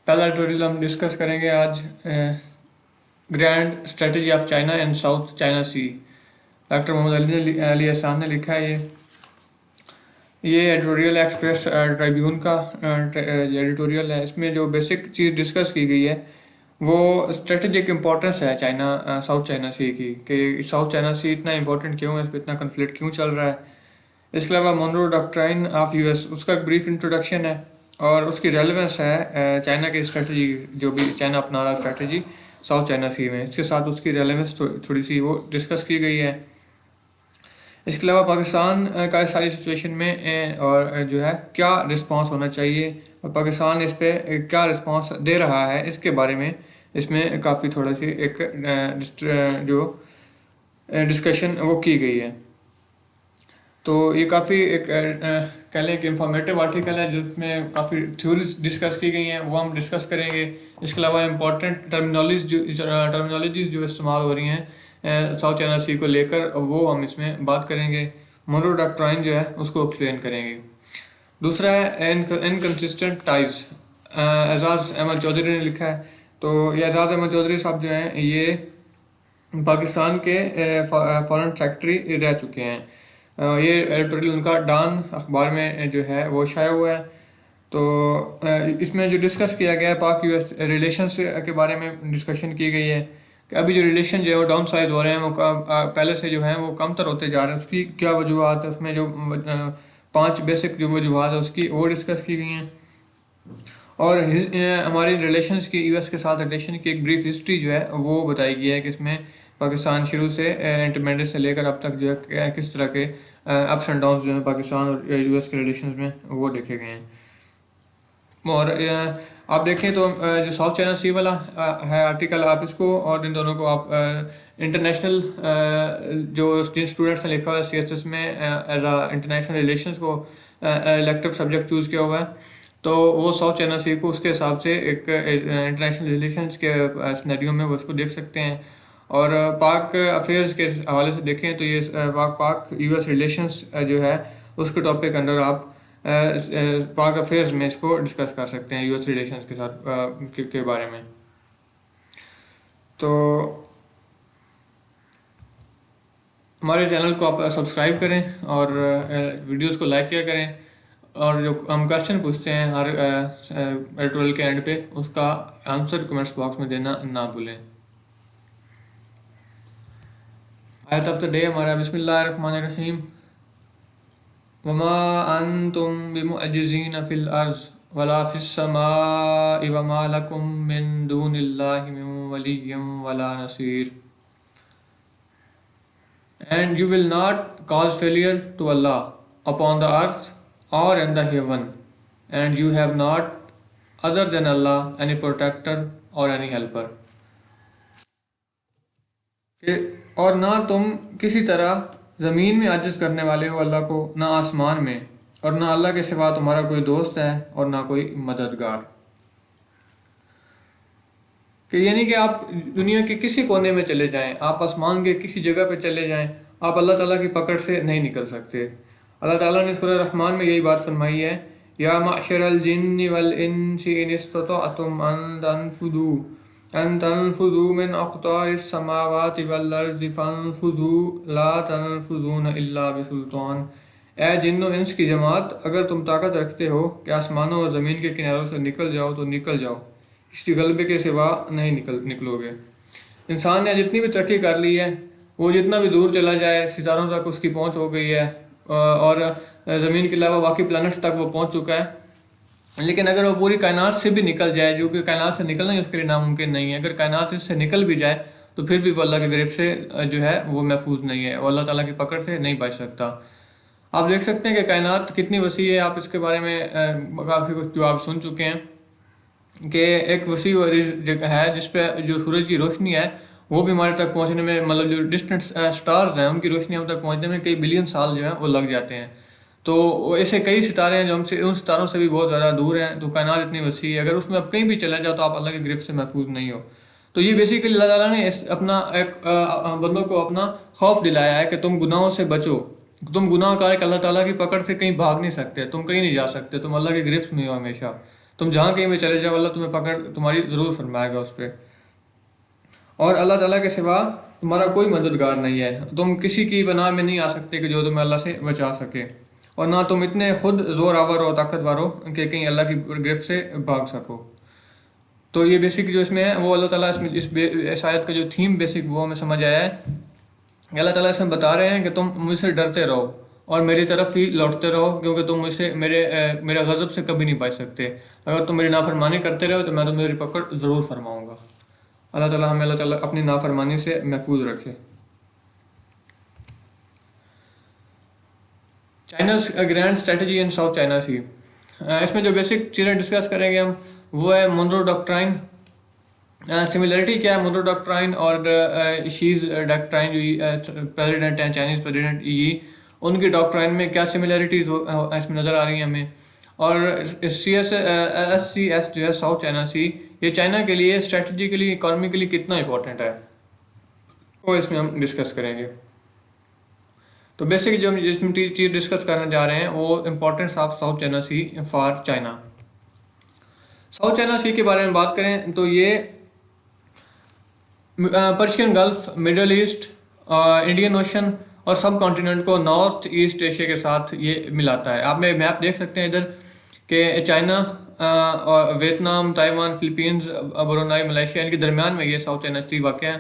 पहला ट्यूटोरियल हम डिस्कस करेंगे आज grand strategy of China and South China Sea. Doctor Mohammad Ali Ehsan ने लिखा है ये एडिटोरियल एक्सप्रेस ट्रिब्यून का एडिटोरियल है। इसमें जो बेसिक चीज़ डिस्कस की गई है वो स्ट्रेटजिक इम्पोर्टेंस है चाइना साउथ चाइना सी की, कि साउथ चाइना सी इतना इम्पोर्टेंट क्यों है, इस पर इतना कन्फ्लिक्ट क्यों चल रहा है। इसके अलावा मोनरो डॉक्ट्राइन ऑफ यूएस, उसका एक ब्रीफ इंट्रोडक्शन है और उसकी रेलेवेंस है चाइना की स्ट्रेटजी, जो भी चाइना अपना रहा स्ट्रेटजी साउथ चाइना सी में, इसके साथ उसकी रेलेवेंस थोड़ी सी वो डिस्कस की गई है। इसके अलावा पाकिस्तान का इस सारी सिचुएशन में और जो है क्या रिस्पांस होना चाहिए और पाकिस्तान इस पे क्या रिस्पांस दे रहा है, इसके बारे में इसमें काफ़ी थोड़ा सी एक जो डिस्कशन वो की गई है। तो ये काफ़ी एक कह लें कि इंफॉर्मेटिव आर्टिकल है जिसमें काफ़ी थ्योरीज डिस्कस की गई हैं, वो हम डिस्कस करेंगे। इसके अलावा इंपॉर्टेंट टर्मिनोलॉजीज जो इस्तेमाल हो रही हैं साउथ चाइना सी को लेकर, वो हम इसमें बात करेंगे। मोनरो डॉक्ट्राइन जो है उसको एक्सप्लेन करेंगे। दूसरा है इनकन्सिस्टेंट टाइज, एजाज अहमद चौधरी ने लिखा है। तो ये एजाज अहमद चौधरी साहब जो हैं ये पाकिस्तान के फॉरेन सेक्रेटरी रह चुके हैं। ये एडिटोरियल उनका डॉन अखबार में जो है वो शाया हुआ है। तो इसमें जो डिस्कस किया गया है पाक यूएस रिलेशंस के बारे में डिस्कशन की गई है कि अभी जो रिलेशन जो है वो डाउन साइज हो रहे हैं, वो पहले से जो है वो कमतर होते जा रहे हैं। उसकी क्या वजूहत है, उसमें जो 5 बेसिक जो वजूहत है उसकी वो डिस्कस की गई हैं। और हमारी रिलेशंस की यूएस के साथ रिलेशन की एक ब्रीफ हिस्ट्री जो है वो बताई गई है कि इसमें पाकिस्तान शुरू से इंडिपेंडेंस से लेकर अब तक जो है किस तरह के अप्स एंड डाउन्स जो है पाकिस्तान और यूएस के रिलेशंस में वो देखे गए हैं। और आप देखें तो जो साउथ चाइना सी वाला है आर्टिकल, आप इसको और इन दोनों को आप इंटरनेशनल जो जिन स्टूडेंट्स ने लिखा हुआ है सीएसएस में एज आ इंटरनेशनल रिलेशंस को इलेक्टिव सब्जेक्ट चूज़ किया हुआ है, तो वो साउथ चाइना सी को उसके हिसाब से एक इंटरनेशनल रिलेशंस के सिनेरियो में वो उसको देख सकते हैं। और पाक अफेयर्स के हवाले से देखें तो ये पाक यूएस रिलेशंस जो है उसके टॉपिक अंडर आप पाक अफेयर्स में इसको डिस्कस कर सकते हैं यूएस रिलेशंस के साथ के बारे में। तो हमारे चैनल को आप सब्सक्राइब करें और वीडियोस को लाइक किया करें, और जो हम क्वेश्चन पूछते हैं हर एडिटोरियल के एंड पे उसका आंसर कमेंट्स बॉक्स में देना ना भूलें। आयत ऑफ द डे हमारा बिस्मिल्लाहिर्रहमानिर्रहीम, वमा अंतुम बिमुअज्जिज़ीन फिल अर्ज़ वला फिस समाई वमा लकुम मिन दूनिल्लाहि मिन वलिय्यिन वला Naseer. And you will not cause failure to Allah upon the earth or in the heaven, and you have not other than Allah any protector or any helper। और ना तुम किसी तरह ज़मीन में आजिज़ करने वाले हो अल्लाह को, ना आसमान में, और ना अल्लाह के सिवा तुम्हारा कोई दोस्त है और ना कोई मददगार। कि यानी कि आप दुनिया के किसी कोने में चले जाएं, आप आसमान के किसी जगह पे चले जाएं, आप अल्लाह ताला की पकड़ से नहीं निकल सकते। अल्लाह ताला ने सूरह रहमान में यही बात फरमाई है, या माशरल जिन्नि वल इंसी इन इस्ततअतुम अन तनफुज़ू मिन अक़तारिस समावाति वल अर्ज़ि फनफुज़ू ला तनफुज़ून इल्ला बिसुल्तान। ए जिन्नो इंस की जमात, अगर तुम ताकत रखते हो कि आसमानों और ज़मीन के किनारों से निकल जाओ तो निकल जाओ, इसकी गलबे के सिवा नहीं निकलोगे। इंसान ने जितनी भी तरक्की कर ली है, वो जितना भी दूर चला जाए, सितारों तक उसकी पहुंच हो गई है और ज़मीन के अलावा बाकी प्लैनेट्स तक वो पहुंच चुका है। लेकिन अगर वो पूरी कायनात से भी निकल जाए, जो कि कायनात से निकलना ही उसके लिए नामुमकिन नहीं है, अगर कायनात इससे निकल भी जाए तो फिर भी वो अल्लाह के गिरफ्त से जो है वो महफूज नहीं है, वो अल्लाह ताला की पकड़ से नहीं बच सकता। आप देख सकते हैं कि कायनात कितनी वसी है, आप इसके बारे में काफ़ी कुछ जो आप सुन चुके हैं कि एक वसी जगह है जिस पे जो सूरज की रोशनी है वो भी हमारे तक पहुंचने में, मतलब जो डिस्टेंट स्टार्स हैं उनकी रोशनी हम तक पहुंचने में कई बिलियन साल जो है वो लग जाते हैं। तो ऐसे कई सितारे हैं जो हमसे उन सितारों से भी बहुत ज़्यादा दूर हैं। तो कायनात इतनी वसी है, अगर उसमें आप कहीं भी चले जाओ तो आप अल्लाह की गिरफ्त से महफूज नहीं हो। तो ये बेसिकली अल्लाह ताला ने अपना एक बंदों को अपना खौफ दिलाया है कि तुम गुनाहों से बचो, तुम गुनाह कर अल्लाह ताला की पकड़ से कहीं भाग नहीं सकते, तुम कहीं नहीं जा सकते, तुम अल्लाह की गिरफ्त में हो हमेशा। तुम जहाँ कहीं भी चले जाओ अल्लाह तुम्हें पकड़ तुम्हारी ज़रूर फरमाएगा उस पर। और अल्लाह ताला के सिवा तुम्हारा कोई मददगार नहीं है। तुम किसी की पनाह में नहीं आ सकते कि जो तुम्हें अल्लाह से बचा सके, और ना तुम इतने खुद ज़ोर आवर हो, ताकतवर हो कि कहीं अल्लाह की गिरफ्त से भाग सको। तो ये बेसिक जो इसमें है वो अल्लाह ताला इसमें इस आयत का जो थीम बेसिक वो हमें समझ आया है। अल्लाह ताला इसमें बता रहे हैं कि तुम मुझसे डरते रहो और मेरी तरफ ही लौटते रहो, क्योंकि तुम मुझसे मेरे गज़ब से कभी नहीं बच सकते। अगर तुम मेरी नाफरमानी करते रहो तो मैं तुम्हें पकड़ ज़रूर फरमाऊँगा। अल्लाह ताला हमें अल्लाह ताला अपनी नाफरमानी से महफूज रखे। China's grand strategy in South China Sea. इसमें जो बेसिक चीज़ें डिस्कस करेंगे हम वो है मोनरो डॉक्ट्राइन। सिमिलरिटी क्या है मोनरो डॉक्ट्राइन और शीज डॉक्ट्राइन जो प्रेसिडेंट हैं चाइनीज़ प्रेसिडेंट ये, उनकी डॉक्ट्राइन में क्या सिमिलरिटीज़ इसमें नज़र आ रही हैं हमें। और CSS जो है साउथ चाइना सी, ये चाइना के लिए स्ट्रेटजिकली इकोनॉमिकली कितना इंपॉर्टेंट है वो इसमें हम डिस्कस करेंगे। तो बेसिक जो हम जिसमें चीज़ डिस्कस करने जा रहे हैं वो importance of South China Sea for China. South China Sea के बारे में बात करें तो ये Persian Gulf, Middle East, Indian Ocean और सब कॉन्टिनेंट को नॉर्थ ईस्ट एशिया के साथ ये मिलाता है। आप मैप देख सकते हैं इधर कि चाइना और Vietnam, Taiwan, Philippines, Brunei, Malaysia, इनके दरमियान में ये साउथ चाइना सी वाक़ है।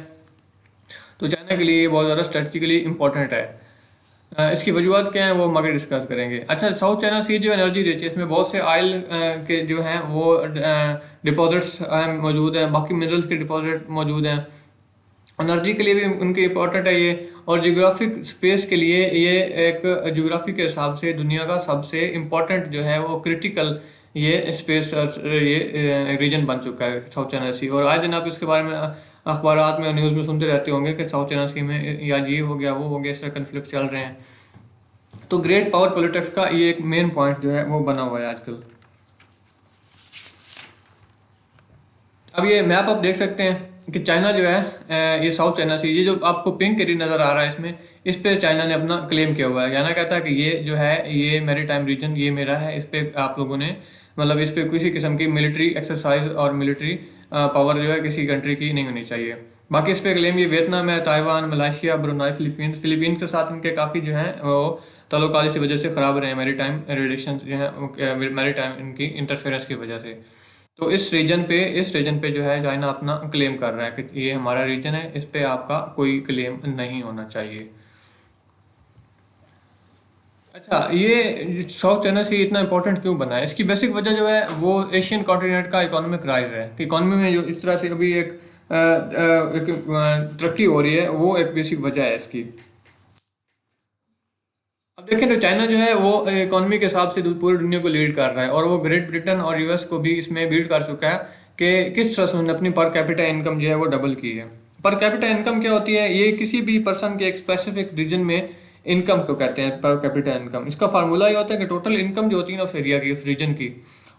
तो चाइना के लिए ये बहुत ज़्यादा स्ट्रेटजिकली इंपॉर्टेंट है। इसकी वजूहत क्या है वो हम आगे डिस्कस करेंगे। अच्छा, साउथ चाइना सी जो एनर्जी रिच है, इसमें बहुत से ऑयल के जो हैं वो डिपॉजिट्स मौजूद हैं, बाकी मिनरल्स के डिपॉजिट मौजूद हैं। एनर्जी के लिए भी उनकी इंपॉर्टेंट है ये, और जियोग्राफिक स्पेस के लिए ये एक जियोग्राफी के हिसाब से दुनिया का सबसे इम्पोर्टेंट जो है वो क्रिटिकल ये स्पेस ये रीजन बन चुका है साउथ चाइना सी। और आए दिन आप इसके बारे में अखबारात में न्यूज़ में सुनते रहते होंगे कि साउथ चाइना सी में या ये हो गया वो हो गया, इस तरह कन्फ्लिक्ट चल रहे हैं। तो ग्रेट पावर पॉलिटिक्स का ये एक मेन पॉइंट जो है वो बना हुआ है आजकल। अब ये मैप आप देख सकते हैं कि चाइना जो है ये साउथ चाइना सी, ये जो आपको पिंक एरिया नज़र आ रहा है इसमें, इस पे चाइना ने अपना क्लेम किया हुआ है। चाइना कहता है कि ये जो है ये मैरी टाइम रीजन ये मेरा है, इस पे आप लोगों ने मतलब इस पे किसी किस्म की मिलिट्री एक्सरसाइज और मिलिट्री पावर जो है किसी कंट्री की नहीं होनी चाहिए। बाकी इस पे क्लेम ये वियतनाम है, ताइवान, मलेशिया, ब्रुनाई, फिलीपींस के साथ इनके काफ़ी जो है वो ताल्लुकात इसी वजह से ख़राब रहे हैं, मैरी टाइम रिलेशन जो है मैरी टाइम इनकी इंटरफेरेंस की वजह से। तो इस रीजन पे जो है चाइना अपना क्लेम कर रहा है कि ये हमारा रीजन है, इस पे आपका कोई क्लेम नहीं होना चाहिए। अच्छा, ये साउथ चाइना सी इतना इंपॉर्टेंट क्यों बना है? इसकी बेसिक वजह जो है वो एशियन कॉन्टिनेंट का इकोनॉमिक राइज है कि इकोनॉमी में जो इस तरह से अभी एक तरक्की हो रही है, वो एक बेसिक वजह है इसकी। अब देखें तो चाइना जो है वो इकोनॉमी के हिसाब से पूरी दुनिया को लीड कर रहा है, और वो ग्रेट ब्रिटेन और यूएस को भी इसमें बीट कर चुका है कि किस तरह से उन्होंने अपनी पर कैपिटा इनकम जो है वो डबल की है। पर कैपिटा इनकम क्या होती है? ये किसी भी पर्सन के एक स्पेसिफिक रीजन में इनकम को कहते हैं पर कैपिटा इनकम। इसका फार्मूला ये होता है कि टोटल इनकम जो होती है ना उस एरिया की, उस रीजन की,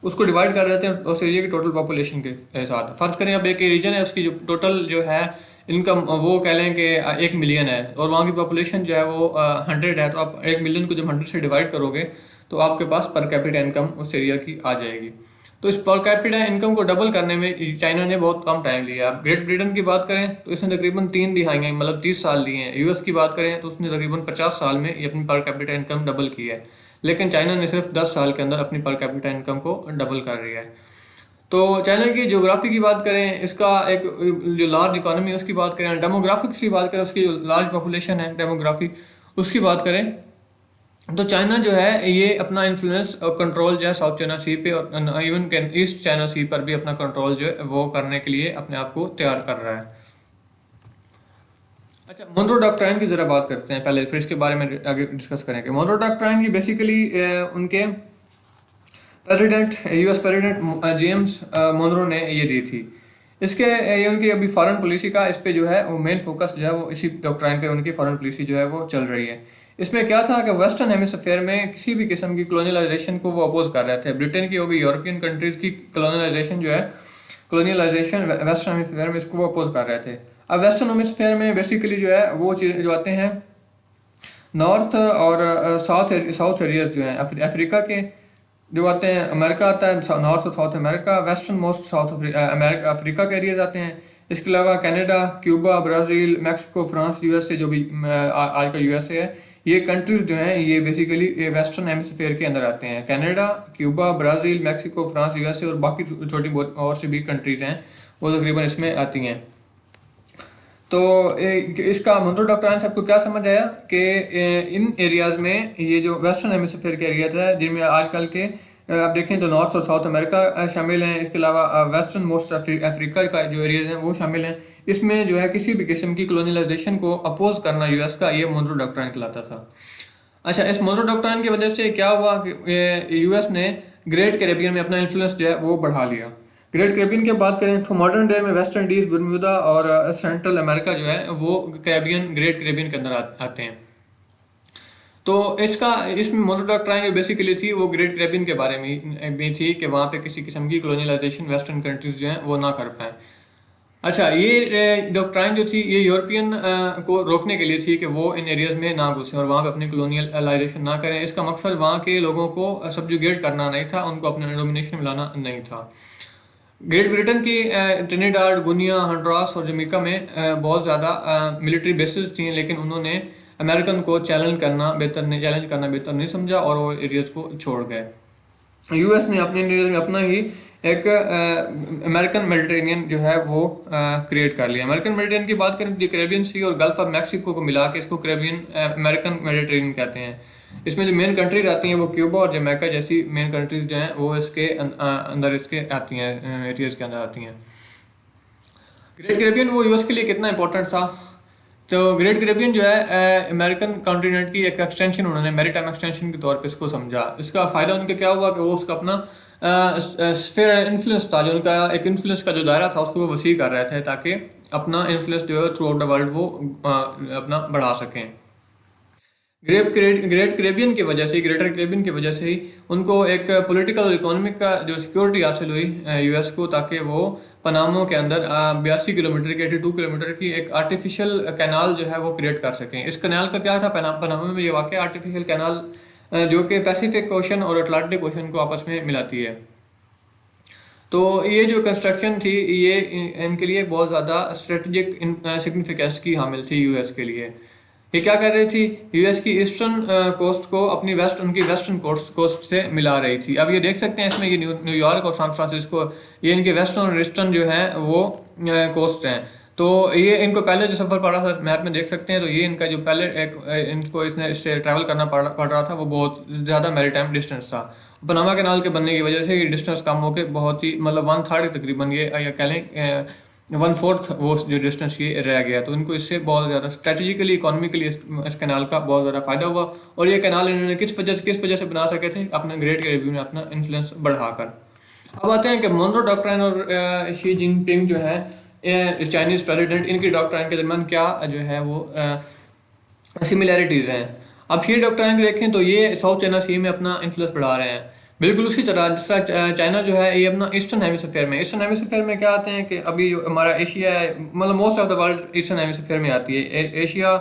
उसको डिवाइड कर देते हैं उस एरिया की टोटल पॉपुलेशन के साथ। फर्ज करें अब एक रीजन है, उसकी जो टोटल जो है इनकम वो कह लें कि 1 मिलियन है, और वहाँ की पॉपुलेशन जो है वो 100 है। तो आप 1 मिलियन को जब 100 से डिवाइड करोगे तो आपके पास पर कैपिटा इनकम उस एरिया की आ जाएगी। तो इस पर कैपिटा इनकम को डबल करने में चाइना ने बहुत कम टाइम लिया। आप ग्रेट ब्रिटेन की बात करें तो इसने तकरीबन 3 दिहाइयाँ मतलब 30 साल लिए हैं। यूएस की बात करें तो उसने तकरीबन 50 साल में ये अपनी पर कैपिटा इनकम डबल की है, लेकिन चाइना ने सिर्फ 10 साल के अंदर अपनी पर कैपिटा इनकम को डबल कर रही है। तो चाइना की ज्योग्राफी की बात करें, इसका एक जो लार्ज इकोनॉमी है उसकी बात करें, डेमोग्राफिक्स की बात करें, उसकी जो लार्ज पॉपुलेशन है डेमोग्राफी उसकी बात करें, तो चाइना जो है ये अपना इन्फ्लुएंस और कंट्रोल जो है साउथ चाइना सी पे और इवन ईस्ट चाइना सी पर भी अपना कंट्रोल जो है वो करने के लिए अपने आप को तैयार कर रहा है। अच्छा, मोनरो डॉक्ट्राइन की ज़रा बात करते हैं पहले, फिर इसके बारे में आगे डिस्कस करेंगे। मोनरो डॉक्ट्राइन की बेसिकली उनके president US president James Monroe ने ये दी थी। इसके ये उनकी अभी फॉरेन पॉलिसी का इस पे जो है वो मेन फोकस जो है वो इसी डॉक्ट्राइन पे उनकी फॉरेन पॉलिसी जो है वो चल रही है। इसमें क्या था कि वेस्टर्न हेमिस्फीयर में किसी भी किस्म की कॉलोनियलाइजेशन को वो अपोज कर रहे थे। ब्रिटेन की होगी, यूरोपियन कंट्रीज की कॉलोनियलाइजेशन जो है कॉलोनियलाइजेशन वेस्टर्न हेमिस्फीयर में इसको वो अपोज कर रहे थे। अब वेस्टर्न हेमिस्फीयर में बेसिकली जो है वो चीज़ जो आते हैं नॉर्थ और साउथ एरियाज जो हैं अफ्रीका के, जो आते हैं, अमेरिका आता है, नॉर्थ और south America, western most south America, Africa के एरियाज आते हैं। इसके अलावा Canada, Cuba, Brazil, Mexico, France, USA, जो भी आज का यूएसए है, ये कंट्रीज जो हैं ये बेसिकली ये वेस्टर्न हेमिस्फीयर के अंदर आते हैं। Canada, Cuba, Brazil, Mexico, France, USA और बाकी छोटी बहुत और से भी कंट्रीज हैं, वो तकरीबन इसमें आती हैं। तो इसका मोनरो डॉक्ट्राइन से आपको क्या समझ आया कि इन एरियाज में, ये जो वेस्टर्न हेमिस्फीयर के एरियाज है जिनमें आजकल के आप देखें तो नॉर्थ और साउथ अमेरिका शामिल हैं, इसके अलावा वेस्टर्न मोस्ट अफ्रीका का जो एरियाज हैं वो शामिल हैं। इसमें जो है किसी भी किस्म की कॉलोनियलाइजेशन को अपोज करना यूएस का, ये मोनरो डॉक्ट्राइन कहलाता था। अच्छा, इस मोनरो डॉक्ट्राइन की वजह से क्या हुआ कि यूएस ने ग्रेट कैरेबियन में अपना इन्फ्लुएंस जो है वो बढ़ा लिया। ग्रेट कैरेबियन की बात करें तो मॉडर्न डे में वेस्ट इंडीज, बर्म्यूदा और सेंट्रल अमेरिका जो है वो कैरेबियन, ग्रेट कैरेबियन के अंदर आते हैं। तो इसमें मोनरो डॉक्ट्राइन जो बेसिकली थी वो ग्रेट कैरेबियन के बारे में भी थी कि वहाँ पे किसी किस्म की कॉलोनियलाइजेशन वेस्टर्न कंट्रीज जो हैं वो ना कर पाएँ। अच्छा, ये डॉक्ट्राइन जो थी ये यूरोपियन को रोकने के लिए थी कि वो इन एरियाज में ना घुसें और वहाँ पे अपनी कॉलोनियलाइजेशन ना करें। इसका मकसद वहाँ के लोगों को सब्जुगेट करना नहीं था, उनको अपने डोमिनेशन में लाना नहीं था। ग्रेट ब्रिटेन की ट्रिनिडाड, गुनिया, हंड्रास और जमीका में बहुत ज़्यादा मिलिट्री बेसिस थी, लेकिन उन्होंने अमेरिकन को चैलेंज करना बेहतर नहीं समझा और वो एरियाज को छोड़ गए। यूएस ने अपने एरियाज में अपना ही एक अमेरिकन मेडिटेरेनियन जो है वो क्रिएट कर लिया। अमेरिकन मेडिटेरेनियन की बात करें तो कैरेबियन सी और गल्फ ऑफ मैक्सिको को मिला के इसको कैरेबियन अमेरिकन मेडिटेरेनियन कहते हैं। इसमें जो मेन कंट्रीज आती हैं वो क्यूबा और जमैका जैसी मेन कंट्रीज जो हैं वो इसके अंदर इसके आती हैं, एरियाज के अंदर आती हैं। ग्रेट कैरेबियन वो यूएस के लिए कितना इंपॉर्टेंट था, तो ग्रेट कैरेबियन जो है अमेरिकन कॉन्टिनेंट की एक एक्सटेंशन, उन्होंने मैरीटाइम एक्सटेंशन के तौर पे इसको समझा। इसका फ़ायदा उनका क्या हुआ कि वो उसका अपना स्फीयर इन्फ्लुएंस था, जो उनका एक इन्फ्लुएंस का जो दायरा था उसको वो वसी कर रहे थे ताकि अपना इन्फ्लुएंस जो है थ्रू आउट द वर्ल्ड वो अपना बढ़ा सकें। ग्रेट कैरेबियन की वजह से, ग्रेटर कैरेबियन की वजह से ही उनको एक पॉलिटिकल और इकोनॉमिक का जो सिक्योरिटी हासिल हुई यूएस को, ताकि वो पनामो के अंदर 82 किलोमीटर की, 82 किलोमीटर की एक आर्टिफिशियल कैनाल जो है वो क्रिएट कर सकें। इस कैनाल का क्या था, पनामो में ये वाकई आर्टिफिशियल कैनाल जो कि पैसिफिक ओशन और अटलांटिक ओशन को आपस में मिलाती है। तो ये जो कंस्ट्रक्शन थी ये इनके लिए बहुत ज़्यादा स्ट्रेटजिक सिग्निफिकेंस की हामिल थी यूएस के लिए। ये क्या कर रही थी, यूएस की ईस्टर्न कोस्ट को अपनी उनकी वेस्टर्न कोस्ट से मिला रही थी। अब ये देख सकते हैं इसमें ये न्यूयॉर्क और सैन फ्रांसिस्को, ये इनके वेस्टर्न और ईस्टर्न जो है वो कोस्ट हैं। तो ये इनको पहले जो सफ़र पड़ा था मैप में देख सकते हैं, तो ये इनका जो पहले इनको इससे ट्रैवल करना पड़ रहा था वो बहुत ज़्यादा मैरीटाइम डिस्टेंस था। पनामा कैनाल के बनने की वजह से ये डिस्टेंस कम होकर बहुत ही मतलब 1/3 तकरीबन ये कह लें 1/4 वो जो डिस्टेंस ये रह गया। तो इनको इससे बहुत ज़्यादा स्ट्रेटेजिकली, इकोनॉमिकली इस कैनाल का बहुत ज़्यादा फ़ायदा हुआ। और ये कैनाल इन्होंने किस वजह से बना सके थे, अपने ग्रेट कैरेबियन में अपना इन्फ्लुएंस बढ़ाकर। अब आते हैं कि मोनरो डॉक्ट्राइन और शी जिनपिंग जो है चाइनीज़ प्रेसिडेंट, इनकी डॉक्ट्राइन के दरमियान क्या जो है वो सिमिलैरिटीज़ हैं। अब शी डॉक्ट्राइन देखें तो ये साउथ चाइना सी में अपना इन्फ्लुएंस बढ़ा रहे हैं, बिल्कुल उसी तरह जिस तरह चाइना जो है ये अपना ईस्टर्न हेमिस्फीयर में क्या आते हैं कि अभी जो हमारा एशिया है, मतलब most of the world eastern hemisphere में आती है। Asia,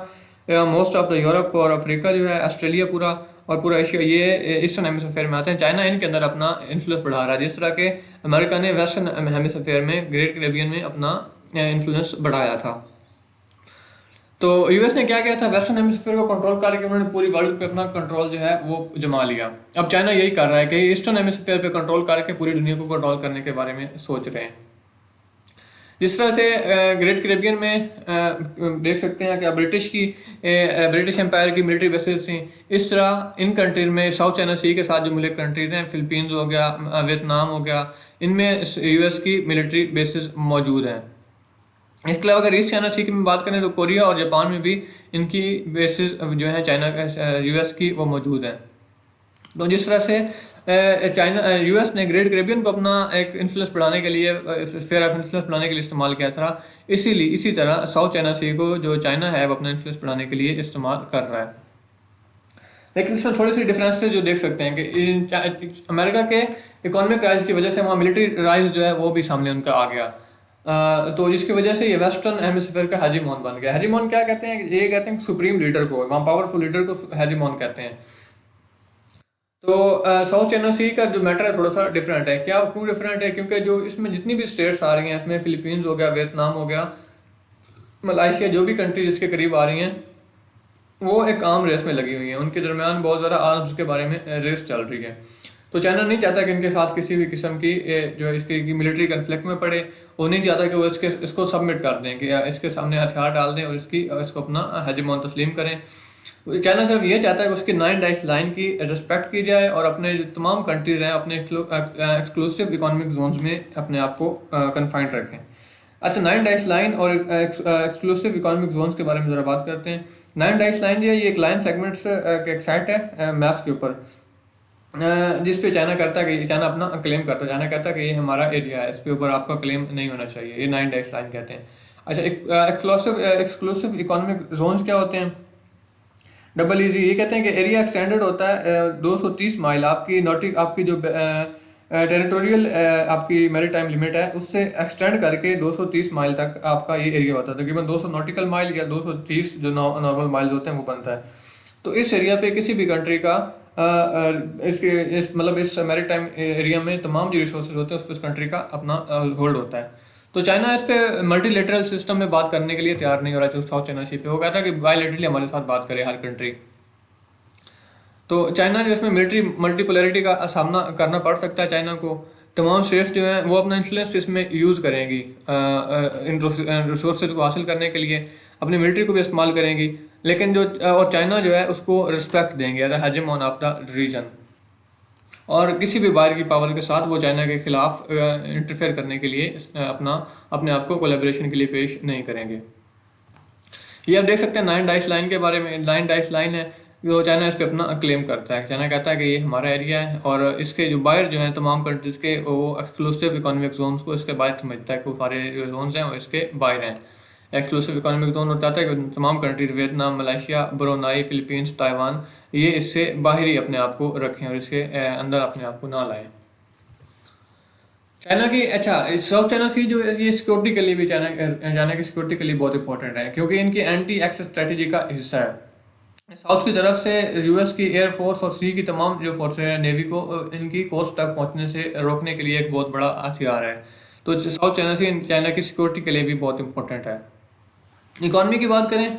most of the Europe और अफ्रीका जो है, ऑस्ट्रेलिया पूरा और पूरा एशिया, ये ईस्टर्न हेमिस्फीयर में आते हैं। चाइना इनके अंदर अपना इन्फ्लुएंस बढ़ा रहा है, जिस तरह के अमेरिका ने वेस्टर्न हेमिस्फीयर में, ग्रेट कैरेबियन में अपना इन्फ्लुएंस बढ़ाया था। तो यूएस ने क्या किया था, वेस्टर्न हेमिस्फीयर को कंट्रोल करके उन्होंने पूरी वर्ल्ड पे अपना कंट्रोल जो है वो जमा लिया। अब चाइना यही कर रहा है कि ईस्टर्न हेमिस्फीयर पे कंट्रोल करके पूरी दुनिया को कंट्रोल करने के बारे में सोच रहे हैं। जिस तरह से ग्रेट कैरेबियन में देख सकते हैं कि ब्रिटिश एम्पायर की मिलिट्री बेसेस थी, इस तरह इन कंट्रीज में साउथ चाइना सी के साथ जो मुल्क कंट्रीज हैं, फिलीपींस हो गया, वियतनाम हो गया, इनमें यूएस की मिलिट्री बेसेस मौजूद हैं। इसके अलावा अगर ईस्ट चाइना सी की बात करें तो कोरिया और जापान में भी इनकी बेसिस जो है चाइना यूएस की वो मौजूद है। तो जिस तरह से यूएस ने ग्रेट कैरेबियन को अपना एक इन्फ्लुएंस बढ़ाने के लिए, स्फीयर ऑफ इन्फ्लुएंस बढ़ाने के लिए इस्तेमाल किया था, इसी तरह साउथ चाइना सी को जो चाइना है वो अपना इन्फ्लुएंस बढ़ाने के लिए इस्तेमाल कर रहा है। लेकिन इसमें थोड़ी सी डिफरेंसेस जो देख सकते हैं कि अमेरिका के इकोनॉमिक राइज की वजह से वहाँ मिलिट्री राइज जो है वो भी सामने उनका आ गया। तो जिसकी वजह से ये वेस्टर्न हेमिस्फीयर का हेजीमोन बन गया। हेजीमोन क्या कहते हैं, ये कहते हैं सुप्रीम लीडर को, वहाँ पावरफुल लीडर को हेजीमोन कहते हैं। तो साउथ चाइना सी का जो मैटर है थोड़ा सा डिफरेंट है। क्या क्यों डिफरेंट है? क्योंकि जो इसमें जितनी भी स्टेट्स आ रही हैं, इसमें फिलीपींस हो गया, वियतनाम हो गया, मलाइशिया, जो भी कंट्री जिसके करीब आ रही हैं, वो एक आम रेस में लगी हुई हैं। उनके दरमियान बहुत ज़्यादा आर्म्स के बारे में रेस चल रही है। तो चाइना नहीं चाहता कि इनके साथ किसी भी किस्म की जो इसकी मिलिट्री कन्फ्लिक्ट में पड़े। वो नहीं चाहता कि वो इसको सबमिट कर दें, कि इसके सामने हथियार डाल दें और इसको अपना हेजेमोन तस्लीम करें। चाइना सिर्फ ये चाहता है कि उसकी 9 डाइस लाइन की रिस्पेक्ट की जाए और अपने जो तमाम कंट्रीज हैं अपने एक्सक्लूसिव इकोनॉमिक जोन्स में अपने आप को कन्फाइंड रखें। अच्छा, 9 डाइस लाइन और एक्सक्लूसिव इकोनॉमिक जोन्स के बारे में ज़रा बात करते हैं। 9 डाइस लाइन जो है, ये एक लाइन सेगमेंट्स का एक सेट है मैप्स के ऊपर, जिस पे चाइना करता है कि चाइना अपना क्लेम करता है। चाइना कहता है कि ये हमारा एरिया है, इसके ऊपर आपका क्लेम नहीं होना चाहिए। ये 9 डाइस लाइन कहते हैं। अच्छा, एक्सक्लूसिव इकोनॉमिक जोन्स क्या होते हैं? डबल ईजी ये कहते हैं कि एरिया एक्सटेंडेड होता है 230 माइल। आपकी जो टेरिटोरियल आपकी मैरीटाइम लिमिट है, उससे एक्सटेंड करके 230 माइल तक आपका ये एरिया होता है। तकरीबन 200 नॉटिकल माइल या 230 जो नॉर्मल माइल्स होते हैं वो बनता है। तो इस एरिया पे किसी भी कंट्री का मतलब इस मैरीटाइम एरिया में तमाम जो रिसोर्सेज होते हैं उस पर इस कंट्री का अपना होल्ड होता है। तो चाइना इस पे मल्टीलेटरल सिस्टम में बात करने के लिए तैयार नहीं हो रहा है। साउथ चाइना सी पे वो कहता है कि बायलेटरली हमारे साथ बात करे हर कंट्री। तो चाइना जो इसमें मिलिट्री मल्टीपोलैरिटी का सामना करना पड़ सकता है चाइना को। तमाम स्टेट्स जो हैं वो अपना इन्फ्लुएंस इसमें यूज़ करेंगी इन रिसोर्सेज को हासिल करने के लिए, अपनी मिलिट्री को भी इस्तेमाल करेंगी। लेकिन जो और चाइना जो है उसको रिस्पेक्ट देंगे एज हेजेमॉन ऑफ द रीजन, और किसी भी बाहर की पावर के साथ वो चाइना के खिलाफ इंटरफेयर करने के लिए अपने आप को कोलेब्रेशन के लिए पेश नहीं करेंगे। ये आप देख सकते हैं 9 डाइस लाइन के बारे में। 9 डाइस लाइन है जो चाइना इस पे अपना क्लेम करता है। चाइना कहता है कि ये हमारा एरिया है, और इसके जो बाहर जो हैं तमाम कंट्रीज के, वो एक्सक्लूसिव इकोनॉमिक जोन्स को इसके बाहर समझता है कि वो सारे जो जोन्स हैं वो इसके बाहर हैं। एक्सक्लूसिव इकोनॉमिक जोन और चाहता है कि तमाम countries Vietnam, Malaysia, Brunei, Philippines, Taiwan, ये इससे बाहर ही अपने आप को रखें और इसके अंदर अपने आप को ना लाएं। चाइना की अच्छा, साउथ चाइना सी जो है ये सिक्योरिटी के लिए भी चाइना की सिक्योरिटी के लिए बहुत इंपॉर्टेंट है, क्योंकि इनकी एंटी एक्सेस स्ट्रेटजी का हिस्सा है। साउथ की तरफ से यूएस की एयरफोर्स और सी की तमाम जो फोर्सेज हैं, नेवी को इनकी कोस्ट तक पहुंचने से रोकने के लिए एक बहुत बड़ा हथियार है। तो साउथ चाइना सी चाइना की सिक्योरिटी के लिए भी बहुत इंपॉर्टेंट है। इकॉनमी की बात करें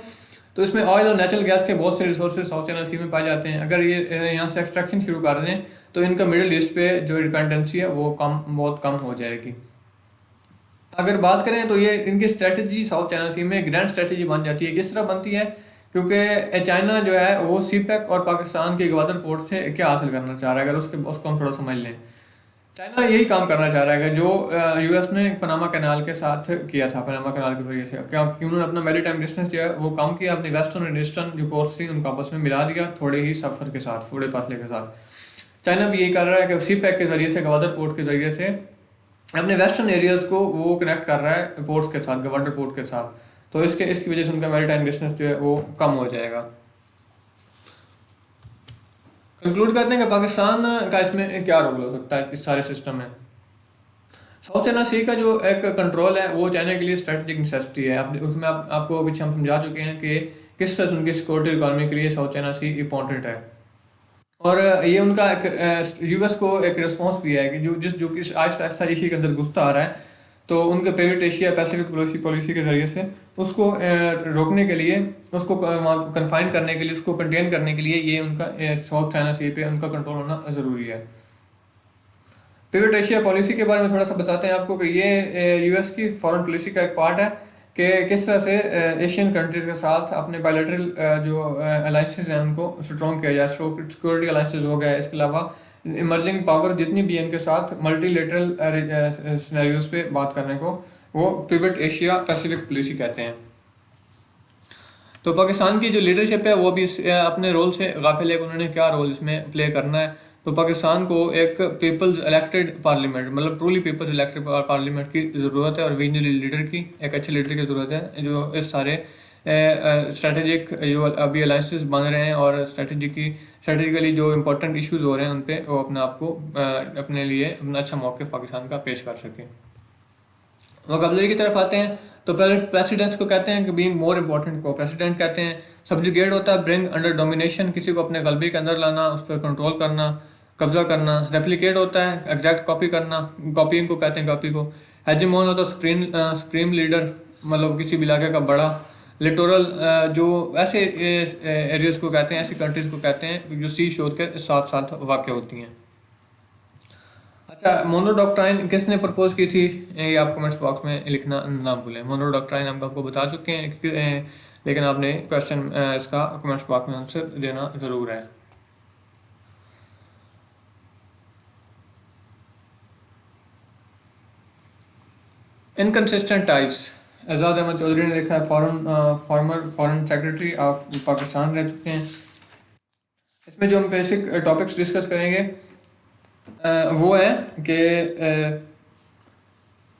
तो इसमें ऑयल और नेचुरल गैस के बहुत से रिसोर्सेज साउथ चाइना सी में पाए जाते हैं। अगर ये यहाँ से एक्सट्रैक्शन शुरू कर दें तो इनका मिडिल ईस्ट पे जो डिपेंडेंसी है वो बहुत कम हो जाएगी। अगर बात करें तो ये इनकी स्ट्रेटजी साउथ चाइना सी में ग्रैंड स्ट्रेटजी बन जाती है। किस तरह बनती है? क्योंकि चाइना जो है वो सी पैक और पाकिस्तान के ग्वादर पोर्ट से क्या हासिल करना चाह रहा है, अगर उसको हम थोड़ा समझ लें। चाइना यही काम करना चाह रहा है कि जो यूएस ने पनामा कैनाल के साथ किया था, पनामा कैनाल के जरिए से, क्योंकि उन्होंने अपना मैरीटाइम डिस्टेंस जो है वो कम किया, अपनी वेस्टर्न एंड ईस्टर्न जो कोस्ट थी उनको आपस में मिला दिया थोड़े ही सफ़र के साथ, थोड़े फासले के साथ। चाइना भी यही कर रहा है कि सी पैक के जरिए से, ग्वादर पोर्ट के जरिए से अपने वेस्टर्न एरियाज को वो कनेक्ट कर रहा है पोर्ट्स के साथ, ग्वादर पोर्ट के साथ। तो इसकी वजह से उनका मैरीटाइम डिस्टेंस जो है वो कम हो जाएगा। कंक्लूड करते हैं कि पाकिस्तान का इसमें क्या रोल हो सकता है इस सारे सिस्टम में। साउथ चाइना सी का जो एक कंट्रोल है वो चाइना के लिए स्ट्रेटेजिक नेसेसिटी है। उसमें आपको पीछे हम समझा चुके हैं कि किस तरह से उनकी सिक्योरिटी इकॉनमी के लिए साउथ चाइना सी इंपॉर्टेंट है। और ये उनका एक यूएस को एक रिस्पॉन्स भी है कि जो कि आहिस्ता आहिस्ता एशिया के अंदर घुसता आ रहा है। तो उनके पिवट एशिया पैसिफिक पॉलिसी के जरिए से उसको रोकने के लिए, उसको कन्फाइन करने के लिए, उसको कंटेन करने के लिए ये उनका साउथ चाइना सी पे उनका कंट्रोल होना ज़रूरी है। पिवट एशिया पॉलिसी के बारे में थोड़ा सा बताते हैं आपको कि ये यूएस की फॉरेन पॉलिसी का एक पार्ट है कि किस तरह से एशियन कंट्रीज के साथ अपने बायलैटरल जो अलाइंसेस हैं उनको स्ट्रॉन्ग किया जाए। सिक्योरिटी अलाइंसेस हो गया, इसके अलावा इमर्जिंग पावर जितनी भी है इनके साथ मल्टीलेटरल सिनेरियोज पे बात करने को वो पिवट एशिया पैसिफिक पॉलिसी कहते हैं। तो पाकिस्तान की जो लीडरशिप है वो भी अपने रोल से गाफिल है कि उन्होंने क्या रोल इसमें प्ले करना है। तो पाकिस्तान को एक पीपल्स इलेक्टेड पार्लियामेंट, मतलब ट्रूली पीपल्स इलेक्टेड पार्लियामेंट की ज़रूरत है, और विजनरी लीडर की, एक अच्छे लीडर की ज़रूरत है जो इस सारे स्ट्रेटेजिक जो अभी अलाइंसेस बन रहे हैं और स्ट्रेटेजिकली जो इंपॉर्टेंट इश्यूज हो रहे हैं उन पर वो अपने आप को अपने लिए अपना अच्छा मौक़िफ़ पाकिस्तान का पेश कर सकें। वोकैबुलरी की तरफ आते हैं तो प्रेसिडेंट्स को कहते हैं कि बीइंग मोर इम्पोर्टेंट को प्रेसिडेंट कहते हैं। सब्जुगेट होता है ब्रिंग अंडर डोमिनेशन, किसी को अपने गलबे के अंदर लाना, उस पर कंट्रोल करना। कब्जा करना, रेप्लिकेट होता है एग्जैक्ट कॉपी करना, कॉपीइंग को कहते हैं कॉपी को। हेजिमोन होता है सुप्रीम लीडर, मतलब किसी भी इलाके का बड़ा। लिटोरल जो ऐसे एरियाज को कहते हैं, ऐसी कंट्रीज को कहते हैं जो सी शोर के साथ साथ वाक़ होती हैं। अच्छा, मोनरो डॉक्ट्राइन किसने प्रपोज की थी, ये आप कमेंट्स बॉक्स में लिखना ना भूलें। मोनरो डॉक्ट्राइन हम आपको बता चुके हैं, लेकिन आपने क्वेश्चन इसका कमेंट्स बॉक्स में आंसर देना ज़रूर है। इनकन्सिस्टेंट टाइप्स, एजाज अहमद चौधरी ने लिखा है, farmer foreign secretary of Pakistan रह चुके हैं। इसमें जो हम बेसिक टॉपिक्स डिस्कस करेंगे वो है कि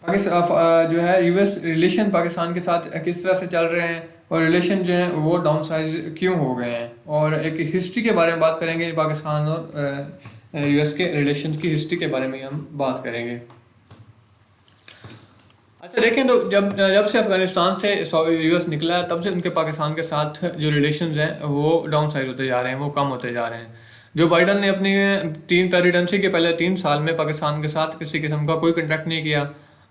पाकिस्तान जो है यूएस रिलेशन पाकिस्तान के साथ किस तरह से चल रहे हैं, और रिलेशन जो हैं वो डाउन साइज क्यों हो गए हैं, और एक हिस्ट्री के बारे में बात करेंगे। पाकिस्तान और यूएस के रिलेशन की हिस्ट्री के बारे में हम बात करेंगे। अच्छा देखें, तो जब जब से अफगानिस्तान से यूएस निकला है, तब से उनके पाकिस्तान के साथ जो रिलेशंस हैं वो डाउन साइड होते जा रहे हैं, वो कम होते जा रहे हैं। जो बाइडन ने अपनी 3 प्रेसिडेंसी के पहले 3 साल में पाकिस्तान के साथ किसी किस्म का कोई कंटेक्ट नहीं किया,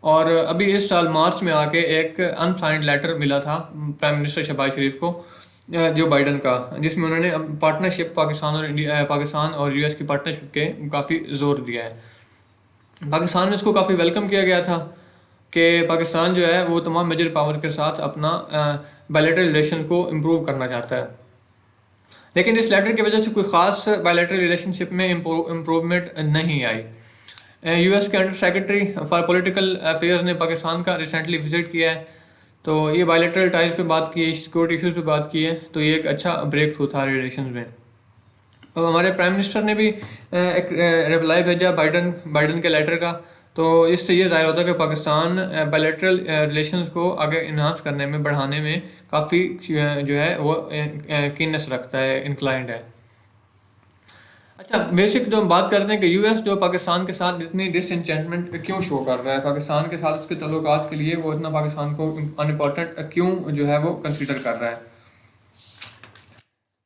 और अभी इस साल मार्च में आके एक अनसाइंड लेटर मिला था प्राइम मिनिस्टर शहबाज शरीफ को, जो बाइडन का, जिसमें उन्होंने पार्टनरशिप पाकिस्तान और यूएस की पार्टनरशिप के काफ़ी ज़ोर दिया है। पाकिस्तान में इसको काफ़ी वेलकम किया गया था कि पाकिस्तान जो है वो तमाम मेजर पावर के साथ अपना बायलैटरल रिलेशन को इम्प्रूव करना चाहता है। लेकिन इस लेटर की वजह से कोई ख़ास बायलैटरल रिलेशनशिप में इम्प्रूवमेंट नहीं आई। यूएस के under secretary for political affairs ने पाकिस्तान का रिसेंटली विजिट किया है, तो ये बायलैटरल टाइज पे बात की है, सिक्योरिटी इशूज़ पे बात की है, तो ये एक अच्छा ब्रेक थ्रू था रिलेशन में। और हमारे प्राइम मिनिस्टर ने भी एक रिप्लाई भेजा बाइडन के लेटर का, तो इससे ये ज़ाहिर होता है कि पाकिस्तान बायलैटरल रिलेशंस को आगे इन्हांस करने में, बढ़ाने में काफ़ी जो है वो कीननेस रखता है, इंक्लाइंड है। अच्छा, बेसिक जो हम बात करते हैं कि यूएस जो पाकिस्तान के साथ इतनी डिसएंचेंटमेंट क्यों शो कर रहा है, पाकिस्तान के साथ उसके तल्लुकात के लिए वो इतना पाकिस्तान को अनइम्पॉर्टेंट क्यों जो है वो कंसिडर कर रहा है,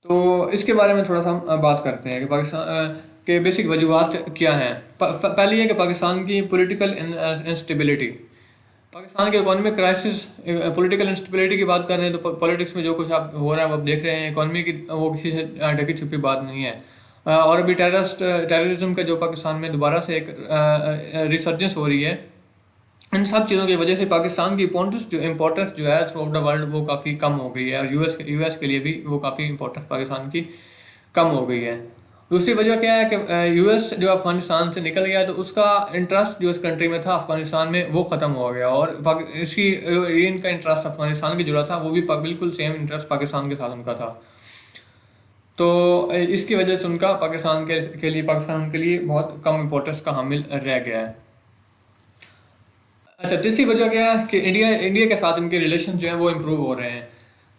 तो इसके बारे में थोड़ा सा हम बात करते हैं कि पाकिस्तान के बेसिक वजूहत क्या हैं। पहली है कि पाकिस्तान की पॉलिटिकल इंस्टेबिलिटी, पाकिस्तान के इकोनॉमिक क्राइसिस। पॉलिटिकल इंस्टेबिलिटी की बात कर रहे हैं तो पॉलिटिक्स में जो कुछ आप हो रहा है वो आप देख रहे हैं, इकोनॉमी की वो किसी से ढकी छुपी बात नहीं है। और अभी टेररिज्म का जो पाकिस्तान में दोबारा से एक रिसर्जेंस हो रही है, इन सब चीज़ों की वजह से पाकिस्तान की इम्पोर्टेंस जो है थ्रू आउट द वर्ल्ड वो काफ़ी कम हो गई है, और यूएस के लिए भी वो काफ़ी इम्पोर्टेंस पाकिस्तान की कम हो गई है। दूसरी वजह क्या है कि यूएस जो अफगानिस्तान से निकल गया, तो उसका इंटरेस्ट जो इस कंट्री में था अफगानिस्तान में वो ख़त्म हो गया, और इसकी इनका इंटरेस्ट अफगानिस्तान की जुड़ा था वो भी बिल्कुल सेम इंटरेस्ट पाकिस्तान के साथ उनका था, तो इसकी वजह से उनका पाकिस्तान के लिए बहुत कम इम्पोर्टेंस का हामिल रह गया है। अच्छा, तीसरी वजह क्या है कि इंडिया के साथ इनके रिलेशन जो हैं वो इम्प्रूव हो रहे हैं,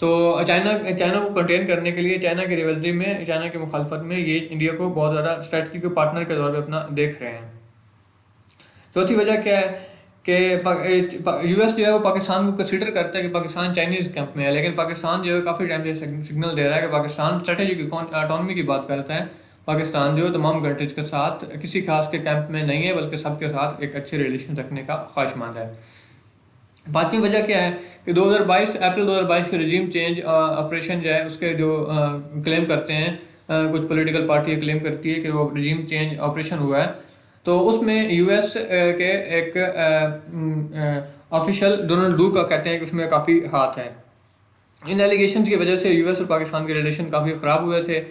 तो चाइना को कंटेन करने के लिए, चाइना की रिवलरी में, चाइना की मुखालफत में ये इंडिया को बहुत ज़्यादा स्ट्रेटजिक पार्टनर के तौर पे अपना देख रहे हैं। चौथी वजह क्या है कि यूएस जो है वो पाकिस्तान को कंसीडर करता है कि पाकिस्तान चाइनीज़ कैंप में है, लेकिन पाकिस्तान जो है काफ़ी टाइम से सिग्नल दे रहा है कि पाकिस्तान स्ट्रेटेजिक ऑटोनॉमी की बात करता है। पाकिस्तान जो तमाम कंट्रीज के साथ किसी खास के कैंप में नहीं है, बल्कि सबके साथ एक अच्छे रिलेशन रखने का ख्वाहिशमंद है। पाँचवीं वजह क्या है कि 2022 अप्रैल 2022 के रिजीम चेंज ऑपरेशन जो है उसके जो क्लेम करते हैं, कुछ पॉलिटिकल पार्टियाँ क्लेम करती है कि वो रिजीम चेंज ऑपरेशन हुआ है, तो उसमें यूएस के एक ऑफिशियल डोनाल्ड डू का कहते हैं कि उसमें काफ़ी हाथ है। इन एलिगेशन की वजह से यूएस और पाकिस्तान के रिलेशन काफ़ी ख़राब हुए थे,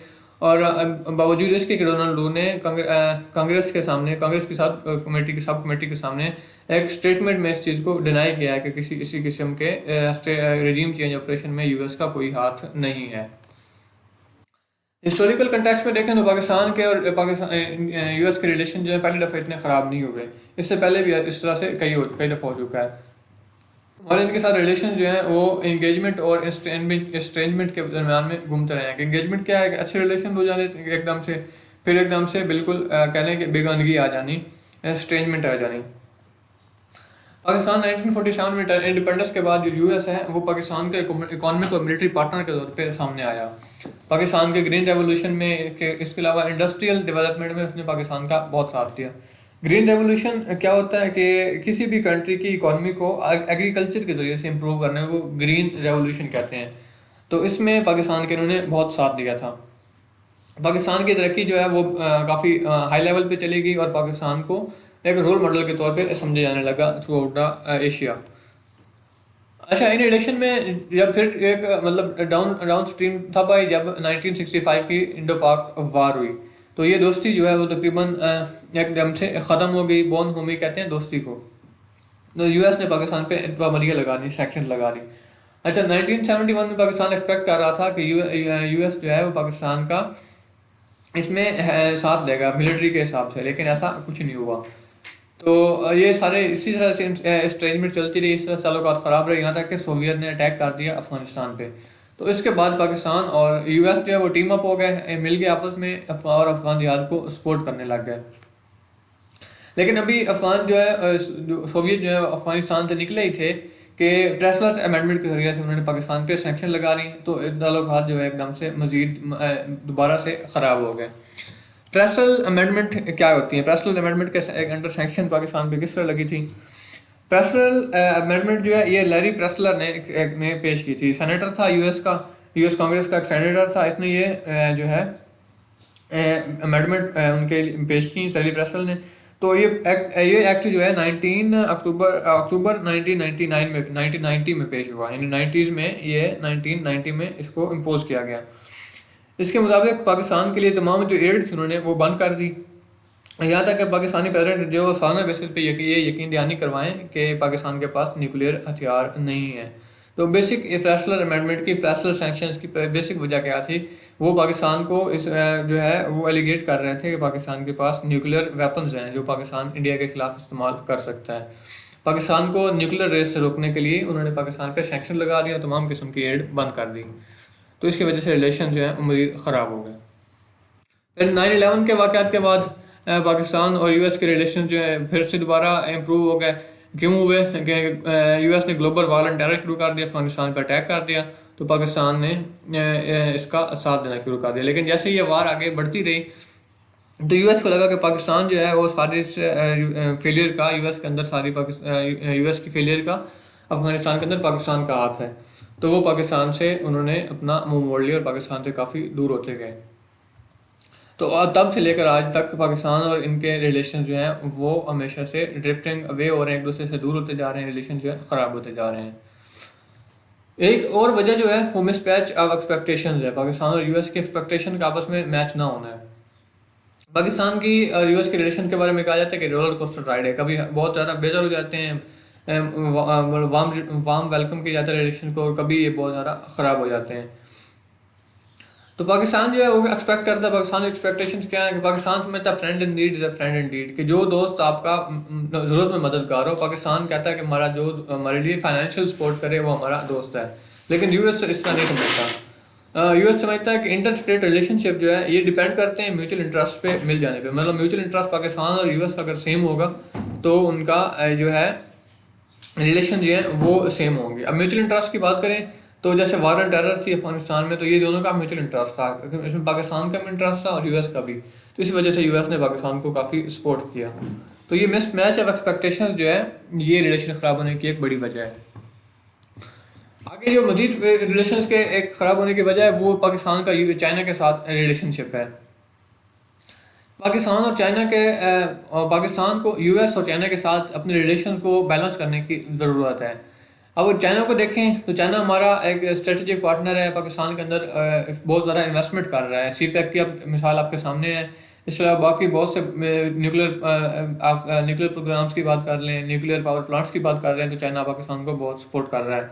और बावजूद इसके कि डोनाल्ड डू ने कांग्रेस की सब कमेटी के सामने एक स्टेटमेंट में इस चीज़ को डिनाई किया है कि किसी किस्म के रिजीम चेंज ऑपरेशन में यूएस का कोई हाथ नहीं है। हिस्टोरिकल कंटेक्स्ट में देखें तो पाकिस्तान के और यूएस के रिलेशन जो है पहली दफ़ा इतने ख़राब नहीं हुए, इससे पहले भी इस तरह से कई दफ़ा हो चुका है। और इनके साथ रिलेशन जो है वो एंगेजमेंट और एस्ट्रेंजमेंट के दरमियान में घूमते रहे हैं। कि एंगेजमेंट क्या है कि अच्छे रिलेशन हो जाने एकदम से, फिर एकदम से बिल्कुल कह लें कि बेगानगी आ जानी, एस्ट्रेंजमेंट आ जानी। पाकिस्तान 1947 में इंडिपेंडेंस के बाद जो यूएस है वो पाकिस्तान के इकोनॉमिक और मिलिट्री पार्टनर के तौर पे सामने आया। पाकिस्तान के ग्रीन रेवोल्यूशन में इसके अलावा इंडस्ट्रियल डेवलपमेंट में उसने पाकिस्तान का बहुत साथ दिया। ग्रीन रेवोल्यूशन क्या होता है कि किसी भी कंट्री की इकोनॉमी को एग्रीकल्चर के जरिए से इम्प्रूव करने को ग्रीन रेवोल्यूशन कहते हैं। तो इसमें पाकिस्तान के इन्होंने बहुत साथ दिया था। पाकिस्तान की तरक्की जो है वो काफ़ी हाई लेवल पे चली गई और पाकिस्तान को एक रोल मॉडल के तौर पे समझा जाने लगा थ्रू आउट द एशिया। अच्छा, इन रिलेशन में जब फिर एक मतलब डाउन स्ट्रीम था भाई, जब 1965 की इंडो पाक वार हुई तो ये दोस्ती जो है वो तकरीबन एकदम से ख़त्म हो गई। बॉन होमी कहते हैं दोस्ती को। तो यूएस ने पाकिस्तान पे पाबंदियाँ लगा दी, सैक्शन लगा दी। अच्छा, 1971 में पाकिस्तान एक्सपेक्ट कर रहा था कि यूएस जो है वो पाकिस्तान का इसमें साथ देगा मिलिट्री के हिसाब से, लेकिन ऐसा कुछ नहीं हुआ। तो ये सारे इसी तरह से स्ट्रेंजमेंट चलती रही, इस तरह ताल्लुकात ख़राब रहे, यहाँ तक कि सोवियत ने अटैक कर दिया अफगानिस्तान पे। तो इसके बाद पाकिस्तान और यूएस जो है वो टीम अप हो गए, मिल गए आपस में और अफगान जिहाद को सपोर्ट करने लग गए। लेकिन अभी अफगान जो है सोवियत जो है अफगानिस्तान से निकले ही थे कि प्रेसलर अमेंडमेंट के जरिए से उन्होंने पाकिस्तान पे सैक्शन लगा ली। तो ताल्लुकात जो है एकदम से मज़ीद दोबारा से ख़राब हो गए। प्रेसल अमेंडमेंट क्या होती है? प्रेसल अमेंडमेंट के अंडर सैक्शन पाकिस्तान पे किस तरह लगी थी? प्रेसल अमेंडमेंट जो है ये लैरी प्रेसलर ने पेश की थी। सेनेटर था यूएस का, यूएस कांग्रेस का एक सेनेटर था। इसने ये जो है अमेंडमेंट उनके पेश की लैरी प्रेसल ने। तो ये एक्ट जो है 19 अक्टूबर 1990 में पेश हुआ, यानी 90s में ये 1990 में इसको इम्पोज किया गया। इसके मुताबिक पाकिस्तान के लिए तमाम जो एड थी उन्होंने वो बंद कर दी। यहाँ तक कि पाकिस्तानी प्रेसिडेंट जो सालाना बेसिस पे ये यकीन दहानी करवाएं कि पाकिस्तान के पास न्यूक्लियर हथियार नहीं है। तो बेसिक प्रेसलर अमेंडमेंट की, प्रेसलर सैंक्शंस की बेसिक वजह क्या थी? वो पाकिस्तान को इस जो है वो एलिगेट कर रहे थे कि पाकिस्तान के पास न्यूक्लियर वेपन्स हैं जो पाकिस्तान इंडिया के खिलाफ इस्तेमाल कर सकता है। पाकिस्तान को न्यूक्लियर रेस से रोकने के लिए उन्होंने पाकिस्तान पर सैंक्शन लगा दिया, तमाम किस्म की एड बंद कर दी। तो इसकी वजह से रिलेशन जो है मज़ीद ख़राब हो गए। फिर 9/11 के वाक़यात के बाद पाकिस्तान और यूएस के रिलेशन जो है फिर से दोबारा इम्प्रूव हो गए। क्यों हुए कि यूएस ने ग्लोबल वार एंड टेरर शुरू कर दिया, अफगानिस्तान पर अटैक कर दिया, तो पाकिस्तान ने इसका साथ देना शुरू कर दिया। लेकिन जैसे ये वार आगे बढ़ती रही तो यूएस को लगा कि पाकिस्तान जो है वो सारी फेलियर का यूएस के अंदर सारी यूएस की फेलियर का अफगानिस्तान के अंदर पाकिस्तान का हाथ है। तो वो पाकिस्तान से उन्होंने अपना मुंह मोड़ लिया और पाकिस्तान से काफ़ी दूर होते गए। तो तब से लेकर आज तक पाकिस्तान और इनके रिलेशन जो हैं वो हमेशा से ड्रिफ्टिंग अवे हो रहे हैं, एक दूसरे से दूर होते जा रहे हैं, रिलेशन जो है ख़राब होते जा रहे हैं। एक और वजह जो है वो मिसमैच ऑफ एक्सपेक्टेशन है। पाकिस्तान और यूएस के एक्सपेक्टेशन का आपस में मैच ना होना है। पाकिस्तान की और यूएस के रिलेशन के बारे में कहा जाता है कि रोलर कोस्टर राइड है, कभी बहुत ज़्यादा बेहतर हो जाते हैं, वार्म वेलकम किया जाता है रिलेशन को, और कभी ये बहुत ज़्यादा ख़राब हो जाते हैं। तो पाकिस्तान जो है वो एक्सपेक्ट करता है, पाकिस्तान की एक्सपेक्टेशंस क्या है कि पाकिस्तान समझता friend in need is a friend in deed, कि जो दोस्त आपका ज़रूरत में मददगार हो। पाकिस्तान कहता है कि हमारा जो हमारे लिए फाइनेंशियल सपोर्ट करे वो हमारा दोस्त है। लेकिन यूएस इस तरह नहीं समझता। यूएस समझता है कि इंटर स्टेट रिलेशनशिप जो है ये डिपेंड करते हैं म्यूचुअल इंटरेस्ट पे मिल जाने पे। मतलब म्यूचुअल इंटरेस्ट पाकिस्तान और यूएस का अगर सेम होगा तो उनका जो है रिलेशन जो है वो सेम होंगे। अब म्यूचुअल इंटरेस्ट की बात करें तो जैसे वार एंड टेरर थी अफगानिस्तान में, तो ये दोनों का म्यूचुअल इंटरेस्ट था, इसमें पाकिस्तान का भी इंटरेस्ट था और यूएस का भी। तो इस वजह से यूएस ने पाकिस्तान को काफ़ी सपोर्ट किया। तो ये मिस मैच ऑफ एक्सपेक्टेशंस जो है ये रिलेशन ख़राब होने की एक बड़ी वजह है। आगे जो मजीद रिलेशन के एक ख़राब होने की वजह है वो पाकिस्तान का चाइना के साथ रिलेशनशिप है। पाकिस्तान और चाइना के पाकिस्तान को यूएस और चाइना के साथ अपने रिलेशन को बैलेंस करने की ज़रूरत है। अब चाइना को देखें तो चाइना हमारा एक स्ट्रेटेजिक पार्टनर है, पाकिस्तान के अंदर बहुत ज़्यादा इन्वेस्टमेंट कर रहा है। सीपैक की अब मिसाल आपके सामने है। इसके अलावा बाकी बहुत से न्यूक्लियर प्रोग्राम्स की बात कर लें, न्यूक्लियर पावर प्लांट्स की बात कर रहे हैं, तो चाइना पाकिस्तान को बहुत सपोर्ट कर रहा है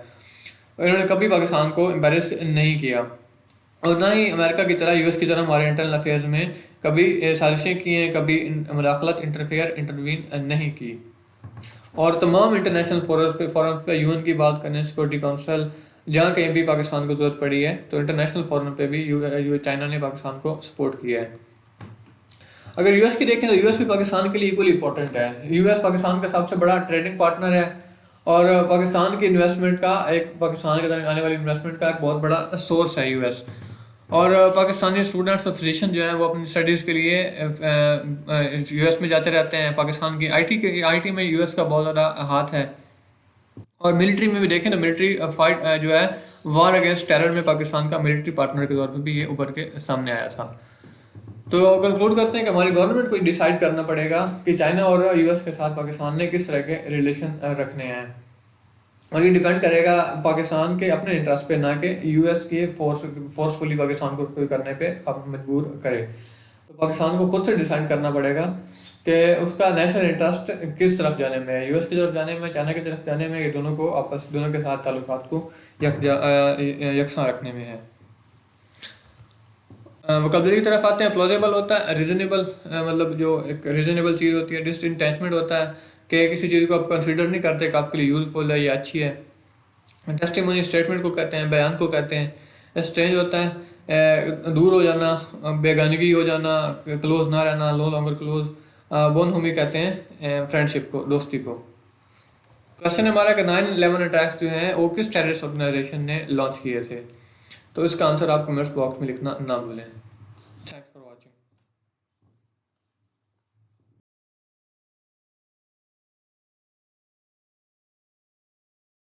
और इन्होंने कभी पाकिस्तान को एम्बेरस नहीं किया। और ना ही अमेरिका की तरह यूएस की तरह हमारे इंटरनल अफेयर्स में कभी साजिशें की हैं, कभी मुदाखलत इंटरवीन नहीं की। और तमाम इंटरनेशनल फोरम पे यूएन की बात करें, सिक्योरिटी काउंसिल, जहाँ कहीं भी पाकिस्तान को ज़रूरत पड़ी है तो इंटरनेशनल फोरम पे भी चाइना ने पाकिस्तान को सपोर्ट किया है। अगर यूएस की देखें तो यूएस भी पाकिस्तान के लिए इक्वली इंपॉर्टेंट है। यूएस पाकिस्तान का सबसे बड़ा ट्रेडिंग पार्टनर है और पाकिस्तान की इन्वेस्टमेंट का एक पाकिस्तान के अंदर आने वाली इन्वेस्टमेंट का एक बहुत बड़ा सोर्स है यूएस। और पाकिस्तानी स्टूडेंट्स और फिजिशियन जो है वो अपनी स्टडीज़ के लिए यूएस में जाते रहते हैं। पाकिस्तान की आईटी में यूएस का बहुत ज़्यादा हाथ है। और मिलिट्री में भी देखें तो मिलिट्री फाइट जो है वार अगेंस्ट टेरर में पाकिस्तान का मिलिट्री पार्टनर के तौर पर भी ये उभर के सामने आया था। तो कंक्लूड करते हैं कि हमारी गवर्नमेंट को डिसाइड करना पड़ेगा कि चाइना और यूएस के साथ पाकिस्तान ने किस तरह के रिलेशन रखने हैं, और ये डिपेंड करेगा पाकिस्तान के अपने इंटरेस्ट पे, ना कि यूएस के फोर्सफुली पाकिस्तान को कोई करने पे अब मजबूर करे। तो पाकिस्तान को खुद से डिसाइड करना पड़ेगा कि उसका नेशनल इंटरेस्ट किस तरफ जाने में है, यूएस की तरफ जाने में, चाइना की तरफ जाने में, ये दोनों के साथ ताल्लुकात को यकसा रखने में है। वोकैबुलरी की तरफ आते हैं। प्लॉजिबल होता है रीजनेबल, मतलब जो एक रीजनेबल चीज़ होती है। डिसइंटेंशमेंट होता है कि किसी चीज़ को आप कंसीडर नहीं करते कि आपके लिए यूज़फुल है या अच्छी है। टेस्टिमोनी स्टेटमेंट को कहते हैं, बयान को कहते हैं। स्ट्रेंज होता है दूर हो जाना, बेगानगी हो जाना, क्लोज ना रहना, no longer close. Bonhomie कहते हैं फ्रेंडशिप को, दोस्ती को। क्वेश्चन हमारा कि 9/11 अटैक्स जो हैं वो किस टेररिस्ट ऑर्गेनाइजेशन ने लॉन्च किए थे। तो इसका आंसर आप कमेंट्स बॉक्स में लिखना ना भूलें। Thanks for watching.